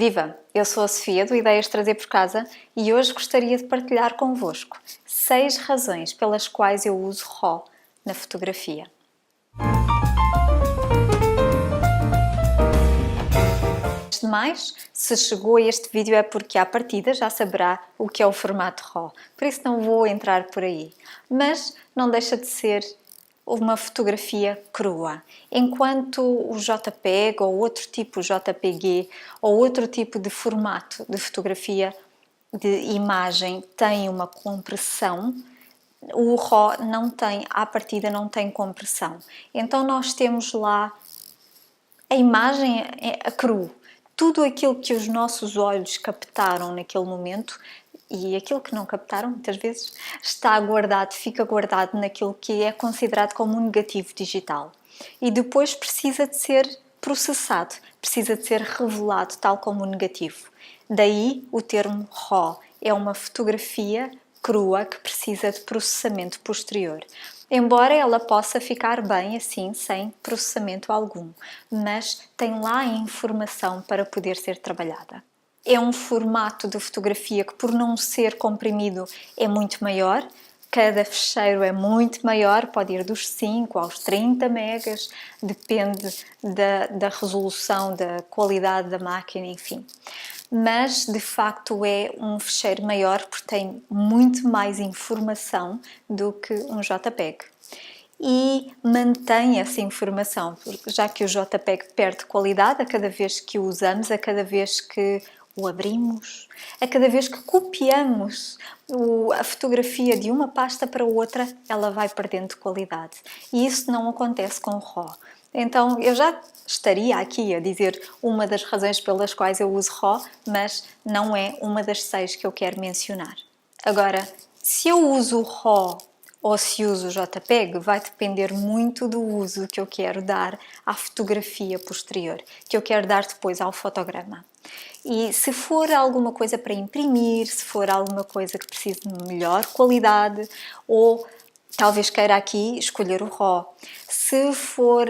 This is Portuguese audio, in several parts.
Viva! Eu sou a Sofia do Ideias de Trazer por Casa e hoje gostaria de partilhar convosco 6 razões pelas quais eu uso RAW na fotografia. Antes de mais, se chegou a este vídeo é porque à partida já saberá o que é o formato RAW, por isso não vou entrar por aí. Mas não deixa de ser uma fotografia crua, enquanto o JPEG ou outro tipo JPG ou outro tipo de formato de fotografia de imagem tem uma compressão, o RAW não tem, à partida não tem compressão. Então nós temos lá a imagem a cru, tudo aquilo que os nossos olhos captaram naquele momento e aquilo que não captaram, muitas vezes, está guardado, fica guardado naquilo que é considerado como um negativo digital. E depois precisa de ser processado, precisa de ser revelado tal como um negativo. Daí o termo RAW, é uma fotografia crua que precisa de processamento posterior. Embora ela possa ficar bem assim, sem processamento algum, mas tem lá a informação para poder ser trabalhada. É um formato de fotografia que, por não ser comprimido, é muito maior. Cada fecheiro é muito maior, pode ir dos 5 aos 30 megas, depende da resolução, da qualidade da máquina, enfim. Mas, de facto, é um fecheiro maior porque tem muito mais informação do que um JPEG. E mantém essa informação, já que o JPEG perde qualidade a cada vez que o usamos, a cada vez que o abrimos, a cada vez que copiamos a fotografia de uma pasta para outra, ela vai perdendo qualidade. E isso não acontece com o RAW. Então, eu já estaria aqui a dizer uma das razões pelas quais eu uso RAW, mas não é uma das 6 que eu quero mencionar. Agora, se eu uso o RAW ou se uso o JPEG, vai depender muito do uso que eu quero dar à fotografia posterior, que eu quero dar depois ao fotograma. E se for alguma coisa para imprimir, se for alguma coisa que precise de melhor qualidade, ou talvez queira aqui escolher o RAW. Se for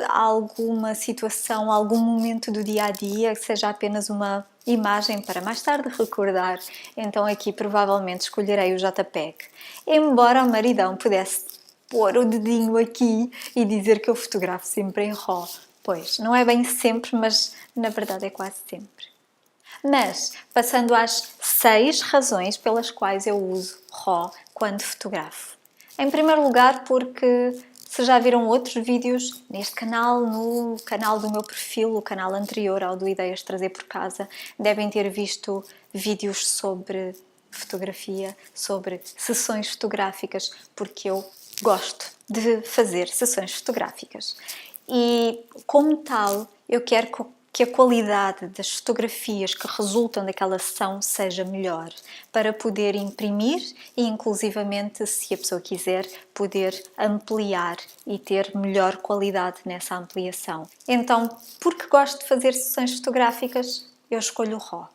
alguma situação, algum momento do dia-a-dia, que seja apenas uma imagem para mais tarde recordar, então aqui provavelmente escolherei o JPEG. Embora o maridão pudesse pôr o dedinho aqui e dizer que eu fotografo sempre em RAW. Pois, não é bem sempre, mas na verdade é quase sempre. Mas, passando às 6 razões pelas quais eu uso RAW quando fotografo. Em primeiro lugar, porque se já viram outros vídeos neste canal, no canal do meu perfil, o canal anterior ao do Ideias de Trazer por Casa, devem ter visto vídeos sobre fotografia, sobre sessões fotográficas, porque eu gosto de fazer sessões fotográficas. E, como tal, eu quero que a qualidade das fotografias que resultam daquela sessão seja melhor, para poder imprimir e, inclusivamente, se a pessoa quiser, poder ampliar e ter melhor qualidade nessa ampliação. Então, porque gosto de fazer sessões fotográficas, eu escolho o RAW.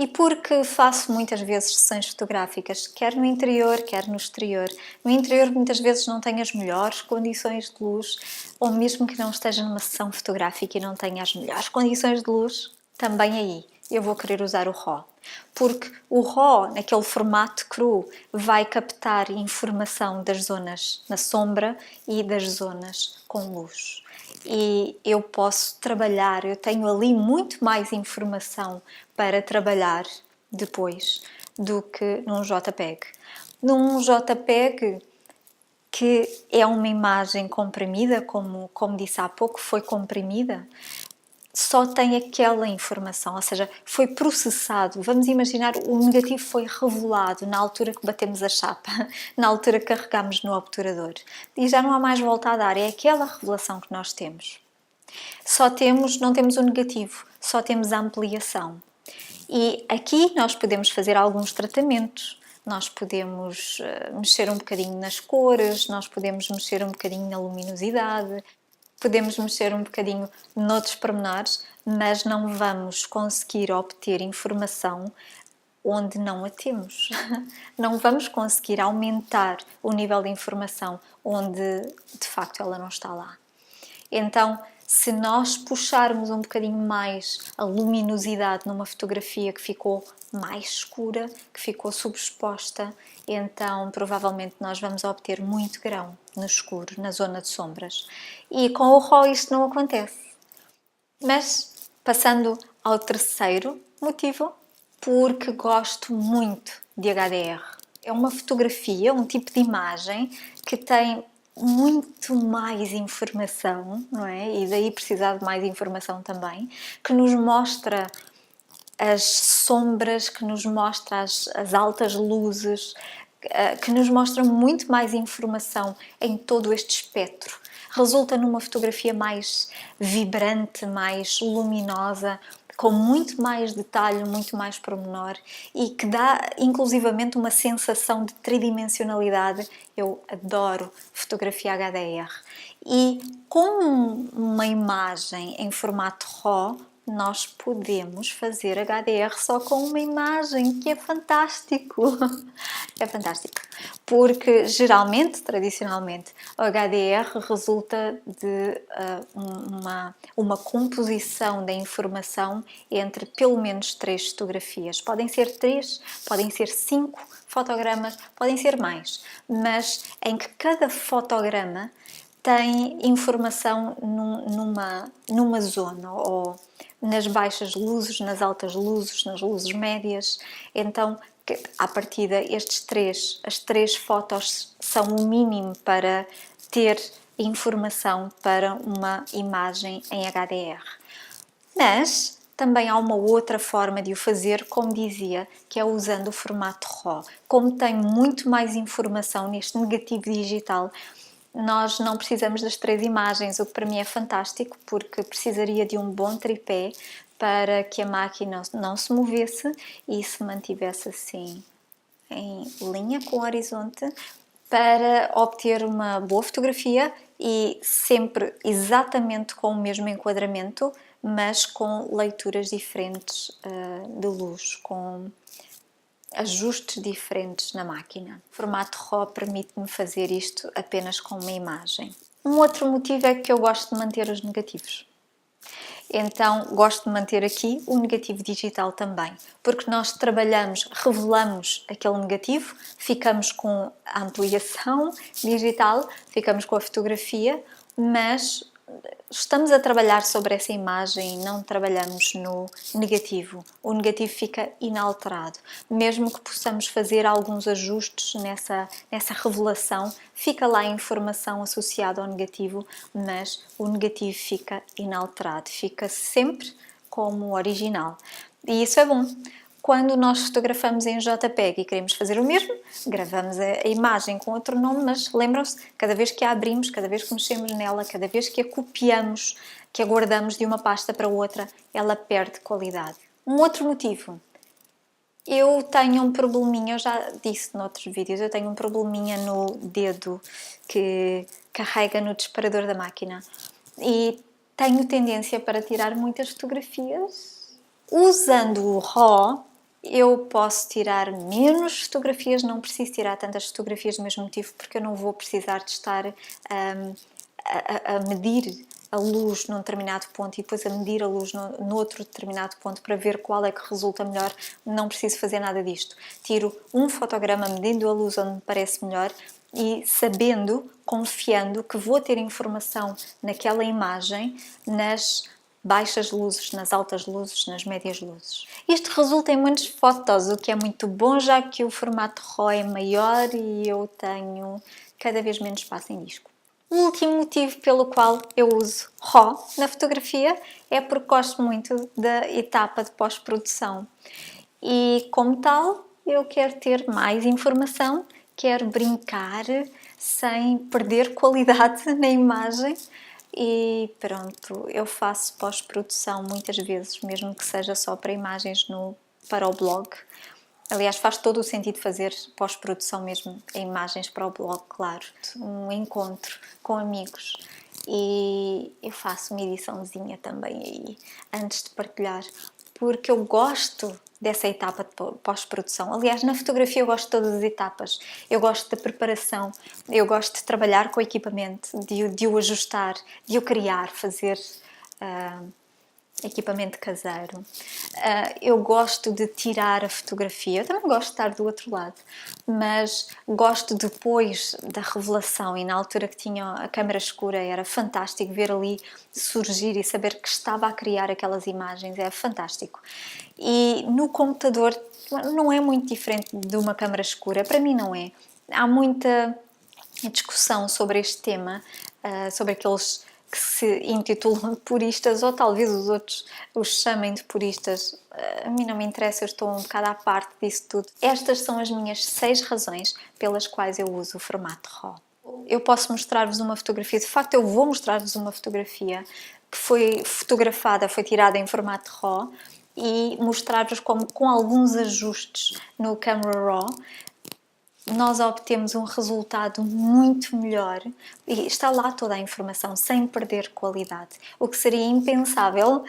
E porque faço muitas vezes sessões fotográficas, quer no interior, quer no exterior. No interior muitas vezes não tenho as melhores condições de luz, ou mesmo que não esteja numa sessão fotográfica e não tenha as melhores condições de luz, também aí eu vou querer usar o RAW. Porque o RAW, naquele formato cru, vai captar informação das zonas na sombra e das zonas com luz. E eu posso trabalhar, eu tenho ali muito mais informação para trabalhar depois do que num JPEG. Num JPEG, que é uma imagem comprimida, como disse há pouco, foi comprimida, só tem aquela informação, ou seja, foi processado. Vamos imaginar, o negativo foi revelado na altura que batemos a chapa, na altura que carregamos no obturador. E já não há mais volta a dar, é aquela revelação que nós temos. Não temos o negativo, só temos a ampliação. E aqui nós podemos fazer alguns tratamentos. Nós podemos mexer um bocadinho nas cores, nós podemos mexer um bocadinho na luminosidade, podemos mexer um bocadinho noutros pormenores, mas não vamos conseguir obter informação onde não a temos. Não vamos conseguir aumentar o nível de informação onde de facto ela não está lá. Então, Se nós puxarmos um bocadinho mais a luminosidade numa fotografia que ficou mais escura, que ficou subexposta, então provavelmente nós vamos obter muito grão no escuro, na zona de sombras. E com o RAW isto não acontece. Mas, passando ao terceiro motivo, porque gosto muito de HDR. É uma fotografia, um tipo de imagem que tem muito mais informação, não é? E daí precisar de mais informação também, que nos mostra as sombras, que nos mostra as altas luzes, que nos mostra muito mais informação em todo este espectro. Resulta numa fotografia mais vibrante, mais luminosa, com muito mais detalhe, muito mais pormenor e que dá inclusivamente uma sensação de tridimensionalidade. Eu adoro fotografia HDR. E com uma imagem em formato RAW, nós podemos fazer HDR só com uma imagem, que é fantástico! É fantástico, porque geralmente, tradicionalmente, o HDR resulta de uma composição da informação entre pelo menos 3 fotografias. Podem ser 3, podem ser 5 fotogramas, podem ser mais, mas em que cada fotograma tem informação numa zona, ou nas baixas luzes, nas altas luzes, nas luzes médias. Então, à partida, as três fotos são o mínimo para ter informação para uma imagem em HDR. Mas também há uma outra forma de o fazer, como dizia, que é usando o formato RAW. Como tem muito mais informação neste negativo digital, nós não precisamos das 3 imagens, o que para mim é fantástico, porque precisaria de um bom tripé para que a máquina não se movesse e se mantivesse assim em linha com o horizonte, para obter uma boa fotografia e sempre exatamente com o mesmo enquadramento, mas com leituras diferentes de luz, com ajustes diferentes na máquina. O formato RAW permite-me fazer isto apenas com uma imagem. Um outro motivo é que eu gosto de manter os negativos. Então, gosto de manter aqui o negativo digital também, porque nós trabalhamos, revelamos aquele negativo, ficamos com a ampliação digital, ficamos com a fotografia, mas estamos a trabalhar sobre essa imagem e não trabalhamos no negativo. O negativo fica inalterado. Mesmo que possamos fazer alguns ajustes nessa revelação, fica lá a informação associada ao negativo, mas o negativo fica inalterado, fica sempre como original. E isso é bom. Quando nós fotografamos em JPEG e queremos fazer o mesmo, gravamos a imagem com outro nome, mas lembram-se, cada vez que a abrimos, cada vez que mexemos nela, cada vez que a copiamos, que a guardamos de uma pasta para outra, ela perde qualidade. Um outro motivo. Eu tenho um probleminha, eu já disse noutros vídeos, eu tenho um probleminha no dedo que carrega no disparador da máquina e tenho tendência para tirar muitas fotografias. Usando o RAW, eu posso tirar menos fotografias, não preciso tirar tantas fotografias do mesmo motivo, porque eu não vou precisar de estar a medir a luz num determinado ponto e depois a medir a luz no outro determinado ponto para ver qual é que resulta melhor. Não preciso fazer nada disto. Tiro um fotograma medindo a luz onde me parece melhor e sabendo, confiando que vou ter informação naquela imagem, nas baixas luzes, nas altas luzes, nas médias luzes. Isto resulta em muitas fotos, o que é muito bom, já que o formato RAW é maior e eu tenho cada vez menos espaço em disco. O último motivo pelo qual eu uso RAW na fotografia é porque gosto muito da etapa de pós-produção e, como tal, eu quero ter mais informação, quero brincar sem perder qualidade na imagem. E pronto, eu faço pós-produção muitas vezes, mesmo que seja só para imagens para o blog. Aliás, faz todo o sentido fazer pós-produção mesmo em imagens para o blog, claro. Um encontro com amigos. E eu faço uma ediçãozinha também aí, antes de partilhar, porque eu gosto dessa etapa de pós-produção. Aliás, na fotografia eu gosto de todas as etapas. Eu gosto da preparação, eu gosto de trabalhar com o equipamento, de o ajustar, de o criar, fazer equipamento caseiro. Eu gosto de tirar a fotografia, eu também gosto de estar do outro lado, mas gosto depois da revelação, e na altura que tinha a câmara escura era fantástico ver ali surgir e saber que estava a criar aquelas imagens, é fantástico. E no computador não é muito diferente de uma câmara escura, para mim não é. Há muita discussão sobre este tema, sobre aqueles que se intitulam de puristas, ou talvez os outros os chamem de puristas. A mim não me interessa, eu estou um bocado à parte disso tudo. Estas são as minhas 6 razões pelas quais eu uso o formato RAW. Eu posso mostrar-vos uma fotografia, de facto eu vou mostrar-vos uma fotografia que foi fotografada, foi tirada em formato RAW, e mostrar-vos como, com alguns ajustes no Camera Raw, nós obtemos um resultado muito melhor e está lá toda a informação sem perder qualidade, o que seria impensável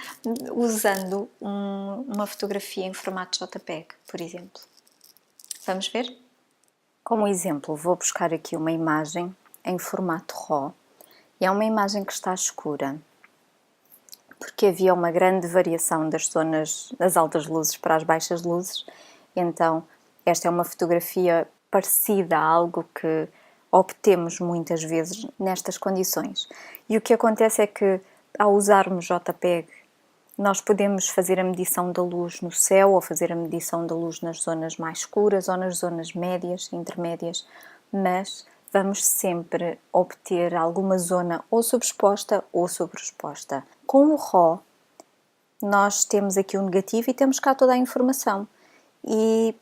usando uma fotografia em formato JPEG, por exemplo. Vamos ver? Como exemplo, vou buscar aqui uma imagem em formato RAW e é uma imagem que está escura, porque havia uma grande variação das zonas das altas luzes para as baixas luzes, então esta é uma fotografia parecida a algo que obtemos muitas vezes nestas condições. E o que acontece é que, ao usarmos JPEG, nós podemos fazer a medição da luz no céu ou fazer a medição da luz nas zonas mais escuras ou nas zonas médias, intermédias, mas vamos sempre obter alguma zona ou subexposta ou sobreexposta. Com o RAW, nós temos aqui o negativo e temos cá toda a informação. E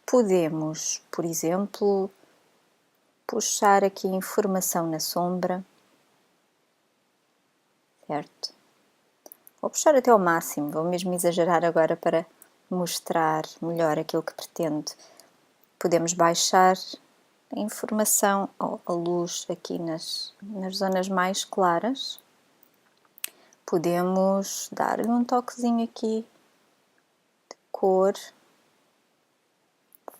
podemos, por exemplo, puxar aqui informação na sombra, certo? Vou puxar até ao máximo, vou mesmo exagerar agora para mostrar melhor aquilo que pretendo. Podemos baixar a informação, ou a luz aqui nas zonas mais claras. Podemos dar-lhe um toquezinho aqui de cor,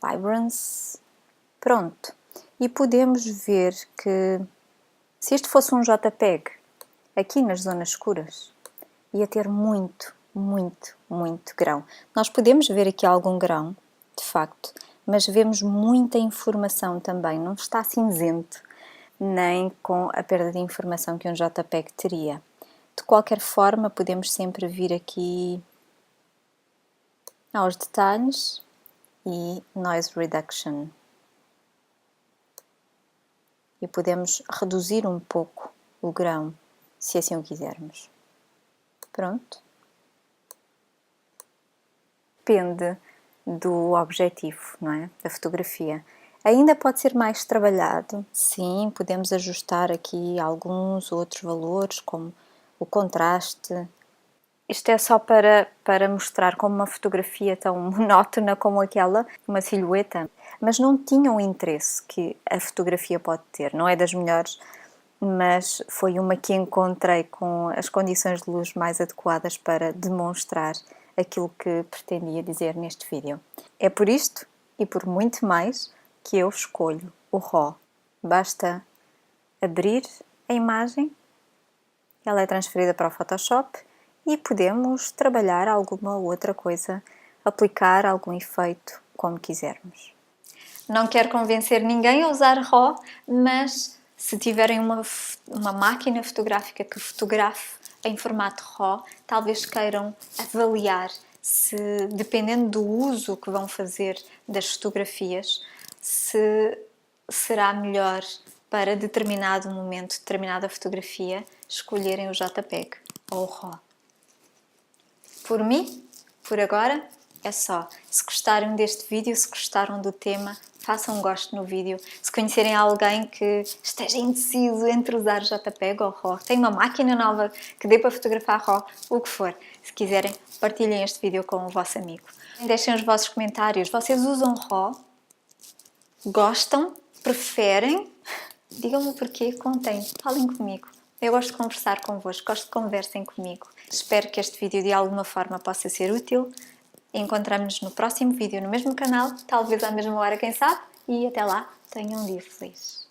vibrance, pronto. E podemos ver que, se isto fosse um JPEG, aqui nas zonas escuras, ia ter muito grão. Nós podemos ver aqui algum grão, de facto, mas vemos muita informação também, não está cinzento, nem com a perda de informação que um JPEG teria. De qualquer forma, podemos sempre vir aqui aos detalhes e Noise Reduction. E podemos reduzir um pouco o grão, se assim o quisermos. Pronto. Depende do objetivo, não é? Da fotografia. Ainda pode ser mais trabalhado. Sim, podemos ajustar aqui alguns outros valores, como o contraste. Isto é só para mostrar como uma fotografia tão monótona como aquela, uma silhueta, mas não tinha o interesse que a fotografia pode ter. Não é das melhores, mas foi uma que encontrei com as condições de luz mais adequadas para demonstrar aquilo que pretendia dizer neste vídeo. É por isto e por muito mais que eu escolho o RAW. Basta abrir a imagem, ela é transferida para o Photoshop e podemos trabalhar alguma outra coisa, aplicar algum efeito, como quisermos. Não quero convencer ninguém a usar RAW, mas se tiverem uma máquina fotográfica que fotografe em formato RAW, talvez queiram avaliar se, dependendo do uso que vão fazer das fotografias, se será melhor para determinado momento, determinada fotografia, escolherem o JPEG ou o RAW. Por mim, por agora, é só. Se gostaram deste vídeo, se gostaram do tema, façam um gosto no vídeo. Se conhecerem alguém que esteja indeciso entre usar JPEG ou RAW, tem uma máquina nova que dê para fotografar RAW, o que for. Se quiserem, partilhem este vídeo com o vosso amigo. Deixem os vossos comentários. Vocês usam RAW? Gostam? Preferem? Digam-me o porquê, contem, falem comigo. Eu gosto de conversar convosco, gosto que conversem comigo. Espero que este vídeo de alguma forma possa ser útil. Encontramos-nos no próximo vídeo no mesmo canal, talvez à mesma hora, quem sabe, e até lá, tenham um dia feliz.